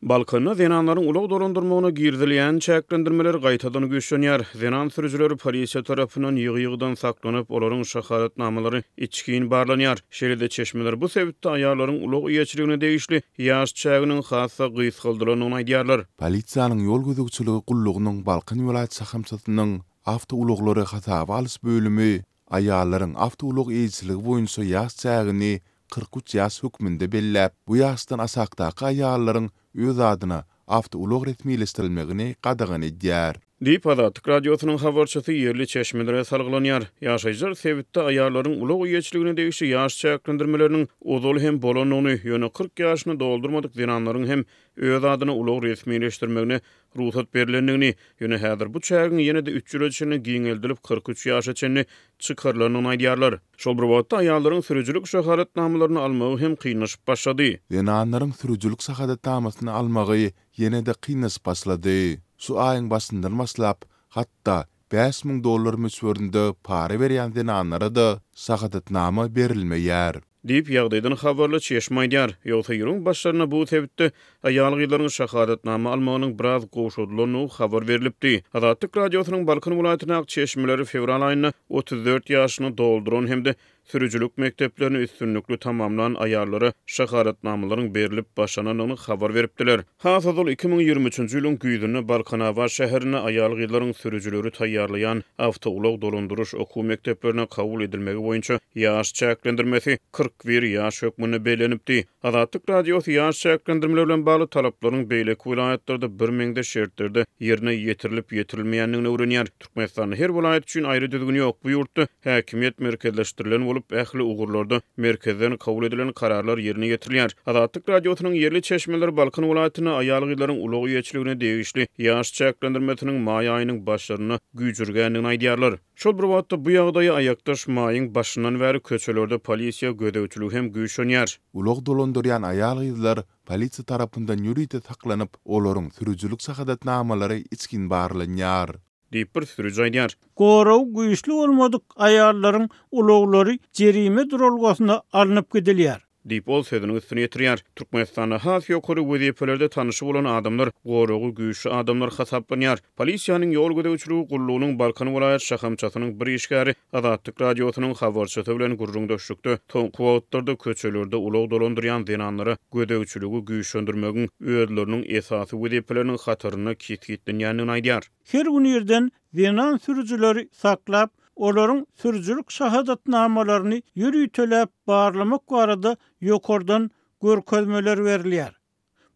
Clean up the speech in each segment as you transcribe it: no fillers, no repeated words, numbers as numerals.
Balkanda zenanlaryň ulak dolandyrmagyna girdilýän çäklendirmeler gaýtadan güýçlenýär. Zenan sürüjileri polisiýa tarapyndan ýygy-ýygydan saklanyp, olaryň şahadatnamalary içkiň barlanýar. Şeýle çeşmeler bu sebäpde aýallaryň ulak üýeçiligine degişli ýaş çäginiň hassa gysgaldyrylyny aýdýarlar. Polisiýanyň ýol gözegçiligi gullugynyň Balkan welaýat şahamsatynyň awtouloglary hasaba alys bölümi aýallaryň awtoulog eýçiligi boýunça ýaş çägini 43 ýaş hökmünde belläp, bu ýaşdan asakdaky aýallaryň öz adyna awtoulog resmileşdirilmegini gadagan edýär. Diýip Azatlyk radiosynyň habarçysy ýerli çeşmelere salgylanýar. Ýaşaýjylar sebäpde aýallaryň ulak üýeçiligine degişli ýaş çäklendirmeleriniň ozal hem bolanyny ýöne 40 ýaşyny doldurmadyk zenanlaryň hem öz adyna ulak resmileşdirmegine ruhsat berilendigini, ýöne häzir bu çägiň ýene-de 3 ýyl içinde giňeldilip 43 ýaşa çenli çykarlaryny aýdýarlar. Şol bir wagtda aýallaryň sürüjilik şahadatnamalaryny almagy hem kynlaşyp başlady. Zenanlaryň sürüjilik şahadatnamasyny almagy ýene-de kynlaşyp başlady. Şu aýyň başyndan başlap, hatda $5.000 möçberinde para berýän zenanlara da şahadatnama berilmeýär. Diýip ýagdaýdan habarly çeşme aýdýar. Ýogsa ýürüň başlaryna bu sebäpde aýalgylaryň şahadatnama almagynyň biraz goşudylyny habar berilipdi. Azatlyk radiosynyň Balkan welaýatynyň çeşmeleri fevral aýyna 34 ýaşyny dolduran hemde sürüjilik mekteplerini üstünlükli tamamlanan aýallary şahadatnamalaryň berilip başlananyny habar beripdiler. Hasazol 2023-nji ýylyň güýdüne Balkanawa şäherine aýalgylaryň sürüjileri taýýarlayan awtoulog dolandyryş okuw mekteplerine kabul edilmegi boýunça ýaş çäklendirmesi 41 ýaş hökmüne belenipdi. Azatlyk radiosy ýaş çäklendirmeler bilen bagly talaplaryň beýleki welaýatlarda bir meňde şertlerde ýerine ýetirilip ýetirilmeýändigini öwrenýär. Türkmenistanyň her welaýat üçin aýry düzgün ýok. Bu ýurtda häkimiýet merkezleşdirilen bolup ähli ugurlarda merkezden kabul edilen kararlar ýerine ýetirilýär. Azatlyk radiosynyň ýerli çeşmeleri Balkan welaýatyna aýalgylaryň ulak üýeçiligine degişli ýaş çäklendirmesiniň maý aýynyň başlaryna güýjürgendigini aýdýarlar. Şol bir wagtda bu ýagdaýy aýakdaş maýyň başyndan bäri köçelerde polisiýa gödäwçiligi hem güýçlenýär. Ulak dolandyrýan aýalgylar polisiýa tarapyndan ýürüýte saklanyp, olaryň sürüjilik şahadatnamalary içkin barlanýar. Diýip bir sürüji aýdýar. Goraw güýçli bolmadyk aýallaryň ulaglary jerime duralgasyna alınıp gidilýär. Diýip ol sözüniň üstüne ýetirýär. Türkmenistanda has ýokary wezipelerde tanyşy bolan adamlar gorawy güýçli adamlar hasaplanýar. Polisiýanyň ýol gödäwçiligi gullugynyň Balkan welaýat şahamçasynyň bir işgäri Azatlyk radiosynyň habarçysy bilen gurrundaşlykda toňky wagtlarda köçelerde ulak dolandyrýan zenanlara gödäwçiligi güýçlendirmegiň özleriniň esasy wezipeleriniň hataryna kitlenýändigini aýdýar. Her gün ýerden zenan sürüjileri saklap, olaryň sürüjilik şahadatnamalaryny ýürüýtelep barlamak barada ýokardan görkezmeler berilýär.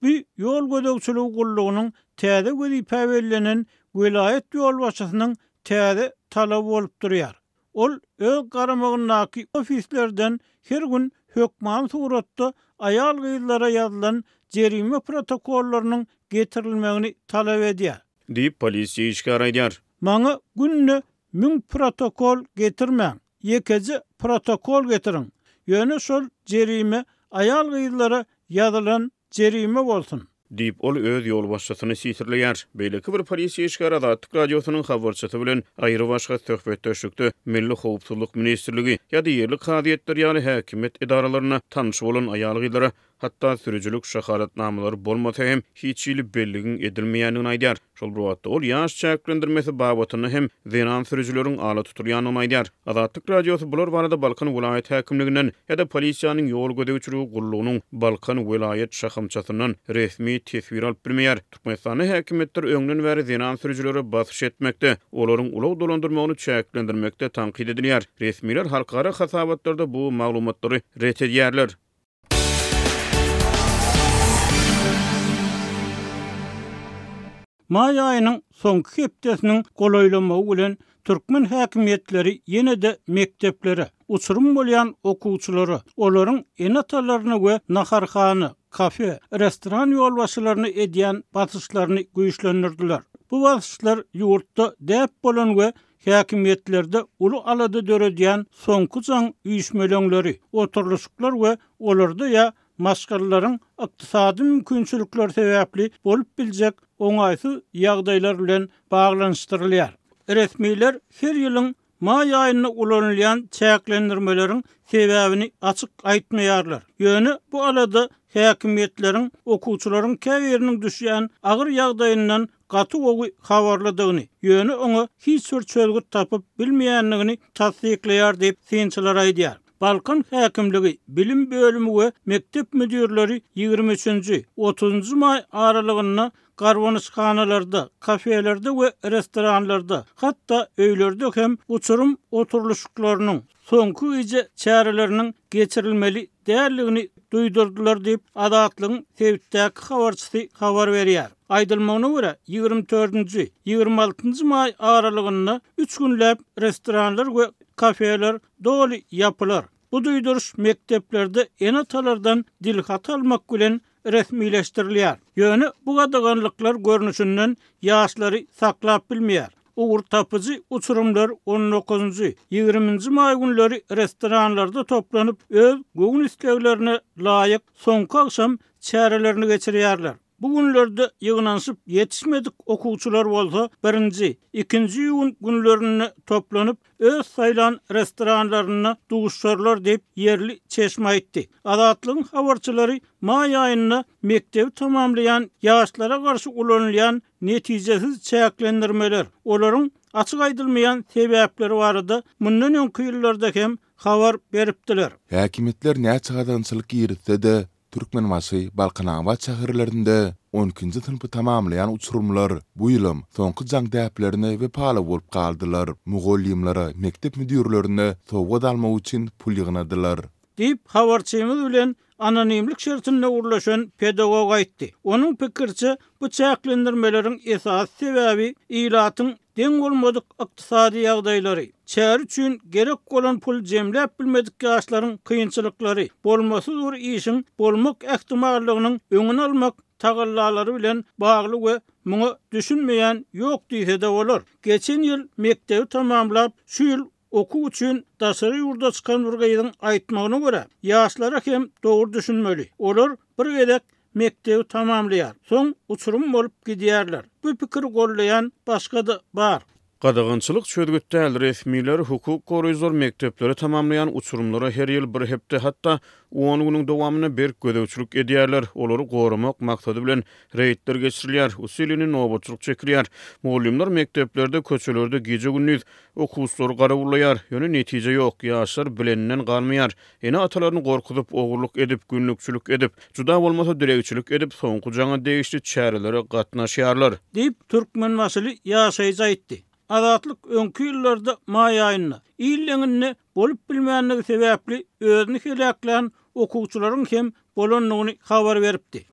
Bu ýol gödäwçiligi gullugynyň täze wezipe berlenen welaýat ýol başçysynyň täze talaby bolup durýar. Ol öz garamagyndaky ofislerden her gün hökman suratda aýalgylara ýazylan jerime protokollarynyň getirilmegini talap edýär. Diýip polisiýa işgär aýdýar. Maňa günne 1000 protokol getirmäň, ýekeci protokol getirin. Ýöne şol jerime aýalgylara ýazylan jerime bolsun. Diýip ol öz ýol başçysyny sitirleýär. Beýleki bir polisiýa işgär Azatlyk radiosynyň habarçysy bilen aýry başga söhbetdeşlikde Milli Howpsuzlyk Ministrligi ýa-da ýerli hadyetler ýaly häkimet idaralaryna tanysy bolan aýalgylara hatta sürüjilik şahadatnamalary bolmasa hem hiç ýyly belligin edilmeýändigini aýdýar. Şol bir wagtda ol ýaş çäklendirmesi babatyny hem zenan sürüjilerin ala tuturýanyny aýdýar. Azatlyk radiosy bular barada Balkan welaýat häkimliginden ýa-da polisiýanyň ýol gödäwçiligi gullugynyň Balkan welaýat şahamçasynyň resmi tesbir alyp bilmeýär. Türkmenistanyň häkimetleri öňden bäri zenan sürüjilere basyş etmekde, olaryň ulak dolandyrmagyny çäklendirmekde tanqid edilýär. Resmiler halkara hasabatlarda bu maglumatlary ret edýärler. May aýynyň soňky hepdesiniň golaýlamagy bilen türkmen häkimetleri ýene-de mekteplere uçurum bolýan okuwçylary, olaryň enatalaryny we naharhany, kafe, restoran ýolbaşçylaryny edýän basyşlaryny güýçlendirdiler. Bu basyşlar ýurtda däp bolan we häkimetlerde uly alady döredýän soňky jaň üýşmeleňleri, oturluşyklar we olarda ýa maşgalaryň ykdysady mümkinçilikler sebäpli bolup biljek oňaýsy ýagdaýlar bilen baglanşdyrylýar. Resmiler her ýylyň may aýyna ulanylýan çäklendirmelerin sebäbini açyk aýtmaýarlar. Ýöne bu alada häkimetleriň okuwçylaryň käbiriniň düşýän agyr ýagdaýyndan gaty ogy habarladygyny, ýöne oňa hiç bir çölgüt tapyp bilmeýänligini tasdikleýär diýip synçylar aýdýar. Balkan häkimligi bilim bölümi we mektep müdirleri 23-30 may aralygyna garwanyşkanalarda, kafelerde we restoranlarda, hatda öýlerde hem uçurum oturuluşlarynyň soňky ýyje çäreleriniň geçirilmeli dälligini duýdurdylar diýip Adatlygyň Tewitdäki habarçysy habar berýär. Aýdylmagyna görä 24-nji 26-njy may aralygyna 3 günläp restoranlar we kafeler doly ýapylar. Bu duýduruş mekteplerde enatalardan dilhat almak bilen resmileştirilýär. Ýöne bu gadaganlyklar görnüşinden ýaşlary saklap bilmeýär. Ugur tapıcı uçurumlar 19-njy 20-nji may günleri restoranlarda toplanyp öz göwün isleglerine laýyk soňky akşam çärelerini geçirýärler. Bu günlerde ýygnanyşyp yetişmedik okuwçylar bolsa 1-nji, 2-nji ýygyň günlerini toplanyp öz saýlan restoranlaryna duguşýarlar diýip yerli çeşme aýtdy. Adatlygyň habarçylary may aýyna mektebi tamamlayan ýaşlara garşy ulanylýan netijesiz çäklendirmeler, olaryň açyk aýdylmaýan sebäpleri barada mundan öňki ýyllarda hem habar beripdiler. Häkimetler näçe gadançylyk ýeritde Türkmenbaşy, Balkanaba şäherlerinde 12-nji sınıfy tamamlayan uçurumlar bu ýylym soňky jaň däplerini we pala bolup galdylar. Mugallimlere, mektep müdirlerine sowga dalmak üçin pul ýygnadylar. Diýip habarçymyz bilen anonimlik şertinde uğurlaşan pedagog aýtdy. Onun pikirçe bu çäklendirmeleriň esas sebäbi ilatyň deň bolmadyk ykdysady ýagdaýlary, çär üçin gerek bolan pul jemläp bilmedik ýaşlaryň kynçylyklary, bolmasy zor işiň bolmak ähtimallygynyň öňüni almak tagallalary bilen bagly we muňa düşünmeýän ýok diýse-de bolar. Geçen ýyl mektebi tamamlap, şu ýyl okuw üçin daşary ýurda çykan bir gaýdyň aýtmagyna görä, ýaşlara hem dogry düşünmeli. Olar bir gedek mektebi tamamlaýar, soň uçurum bolup gidýärler. Bu pikir gollayan başga da bar. Gadagançylyk çödgütde resmiler hukuk goraýjylar mektepleri tamamlayan uçurumlara her ýyl bir hepde hatda 10 günüň dowamyna berk gödäwçilik edýärler. Olary goramak maksady bilen reýtler geçirilýär, usulini nowatçylyk çekilýär. Muallimler mekteplerde köçelerde gece gündüz okuwçylary garabulaýar, ýöne netije ýok, ýaşlar bileninden galmaýar. Ene atalaryny gorkudyp ogurluk edip, günlükçilik edip, juda bolmasa diregçilik edip, soňky jaňa degişli çärelere gatnaşýarlar. Diýip Türkmenbaşy ýaşaýjy aýtdy. Adatlyk öňki ýyllarda may aýyna ýyllygyny bolup bilmeýänligi sebäpli özüni helaklan okuwçylaryň hem bolanlygyny habar beripdi.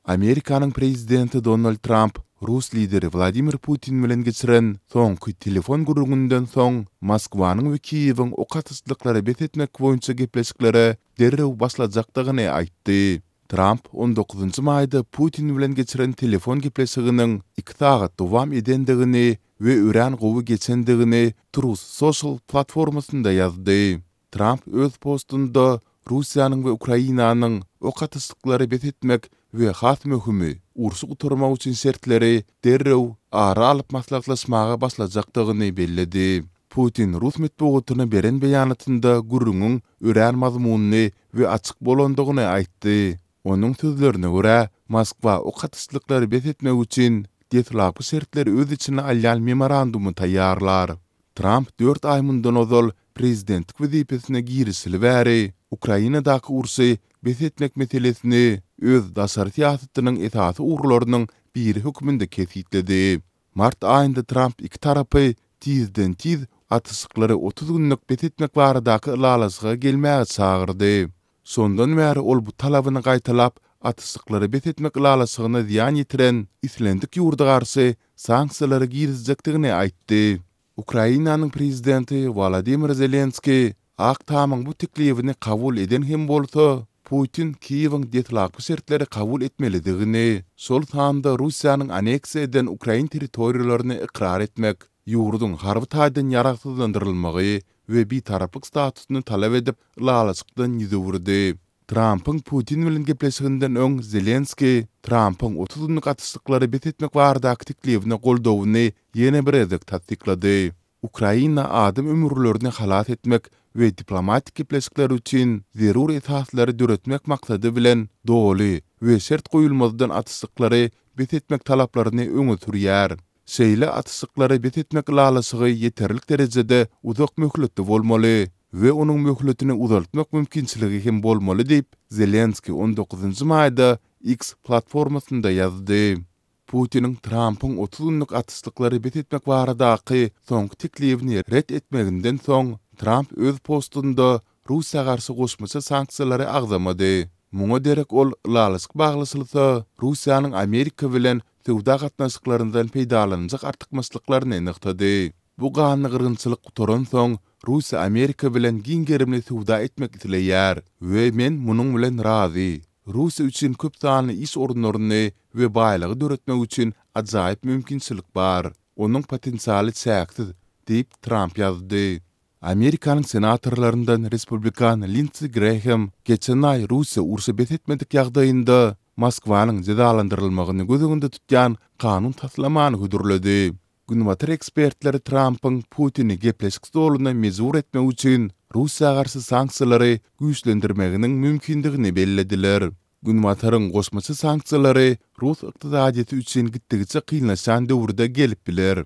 Amerikanyň prezidenti Donald Trump Rus lideri Vladimir Putin bilen geçiren soňky telefon gurulmagynyň soň Moskwanyň we Kiýewiň okatyslyklara bet etmek boýunça gepleşiklere derrew başlajakdygyny aýtdy. Trump 19-njy maýda Putin bilen geçiren telefon gepleşiginiň 2 saat dowam edendigini we ören gowy geçendigini Truth Social platformasynda ýazdy. Trump öz postunda Russiýanyň we Ukrainanyň okatysyklary bet etmek we hat möhümi ursu guturmak üçin şertleri derrew ara alyp maslahatlaşmaga başlajakdygyny belledi. Putin Rus metbuatyna beren beýanatynda gurrunun ören mazmunyny we açyk bolandygyny aýtdy. Onun sözlerine göre Moskva okatyslykları bet etmek üçin detlapy şertleri öz içine alýan memorandumy taýýarlar. Trump 4 ay mundan ozal prezidentlik wezipesine girişili bäri Ukrainadaky ursy bet etmek meselesini öz daşary siýasatynyň esasy urlarynyň biri hökmünde kesýitledi. Mart aýynda Trump iki tarapy tizden tiz atysykları 30 günlük bet etmek baradaky ýalaşyga gelmäge çagyrdy. Sondan bäri ol bu talabyny gaýtalap atysykları bet etmek ýalaşygyna ziýan ýetiren İslendik ýurda garşy sanksiýalary girizjekdigini aýtdy. Ukrainanyň prezidenti Volodymyr Zelenski Aktamyň bu teklifini kabul eden hem bolsa, Putin Kiýewiň detlapy şertleri kabul etmelidigini, şol sanda Russiýanyň aneksiýa eden Ukrain territoriýalaryny ikrar etmek, ýurduň harby taýdan ýaraksızlandyrylmagy we bir taraplyk statusyny talap edip ýalaşykdan ýüze wurdy. Trump'ın Putin bilen gepleşiginden öň Zelenski Trump'ın 30 günlük atışlyklary betetmek barada teklifine goldowyny ýene bir edek tasdiklady. Ukraina adam ömürlerini halat etmek ve diplomatik gepleşikler üçin zerur etaatları döretmek maksady bilen doly ve şert goýulmadan atışlyklary betetmek talaplaryny öňe sürýär. Şeýle atışlyklary betetmek lalasygy yeterlik derejede uzak möhletli bolmaly ve onun möhletini uzaltmak mümkinçiligi hem bolmaly diýip Zelenski 19-njy maýda X platformasynda ýazdy. Putin'in Trump'ın 30 günlük atışlyklary betetmek baradaky soňky teklifini ret etmeginden soň Trump öz postunda Russiýa garşy goşmaça sanksiýalary agzamady. Muňa derek ol lalasyk baglasylsa Russiýanyň Amerika bilen sowda gatnaşyklaryndan peýdalanjak artykmaçlyklaryny anyktady. Bu ganyny gyrgynçylyk gutoran soň Russiýa Amerika bilen giňgerimli sowda etmek isleýär we men munyň bilen razy. Russiýa üçin köp sanly iş orunlaryny we baýlygy döretmek üçin ajaýyp mümkinçilik bar. Onuň potensialy çäksiz, diýip Trump ýazdy. Amerikanyň senatorlaryndan Respublikan Lindsey Graham geçen ay Russiýa urşa betetmedik ýagdaýynda Moskwanyň cezalandyrylmagyny gözüňde tutýan kanun taslamany güdürledi. Günbatyr ekspertleri Trump'ın Putin'i gepleşik stoluna mezur etmek üçin Russiýa garşy sanksiýalary güýçlendirmeginiň mümkindigini bellediler. Günbatyryň goşmaçy sanksiýalary Rus ykdysadyety üçin gitdigiçe kynlaşan döwürde gelip biler.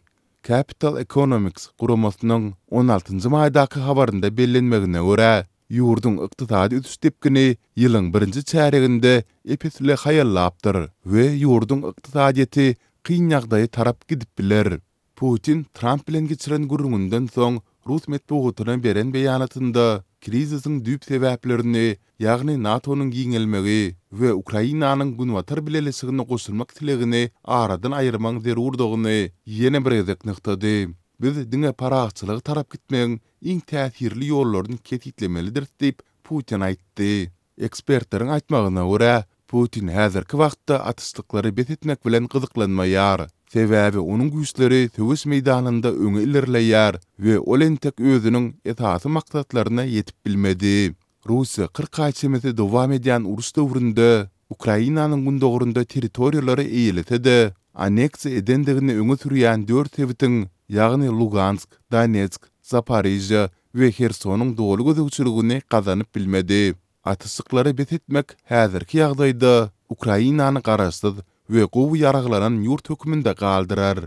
Capital Economics guramasynyň 16-njy maýdaky habarynda bellenmegine görä, ýurdun ykdysady üstepgini ýylyň 1-nji çäreginde epesle haýallapdyr we ýurdun ykdysadyety kyn ýagdaýy tarap gidip biler. Putin Trump bilen geçiren gurrundan soň Rus medeniýetyne beren beýanatynda krizisiň düýp sebäplerini, ýagny NATO'nun giňelmegi we Ukrainanyň günwatar bileligine goşulmak tilegini aradan aýyrmaň zerurdygyny ýene bir edek nyktady. Biz diňe paraçylygy tarap gitmegiň iň täsirli ýollaryny ketitlemelidir diýip Putin aýtdy. Ekspertleriň aýtmagyna görä, Putin häzirki wagtda atışlyklary betetmek bilen gyzyklanmaýar. Sebäbi onun güýçleri töwüş meýdanynda öňe ilerleýär we olentek özüniň etaty maksatlaryna ýetip bilmedi. Russiýa 40 aýçymyzy dowam edýän uruş döwründe Ukrainanyň gündogrunda territoriýalary eýiletede, aneksiýa edendigini öňe sürýän 4 tebitiň, ýagny Lugansk, Donetsk, Zaporizhia we Khersonyň doly gözegçiligini gazanyp bilmedi. Atışlyklary betetmek häzirki ýagdaýda Ukrainany garaşsyz we gowy ýaraglanan ýurt hökmünde galdyrar.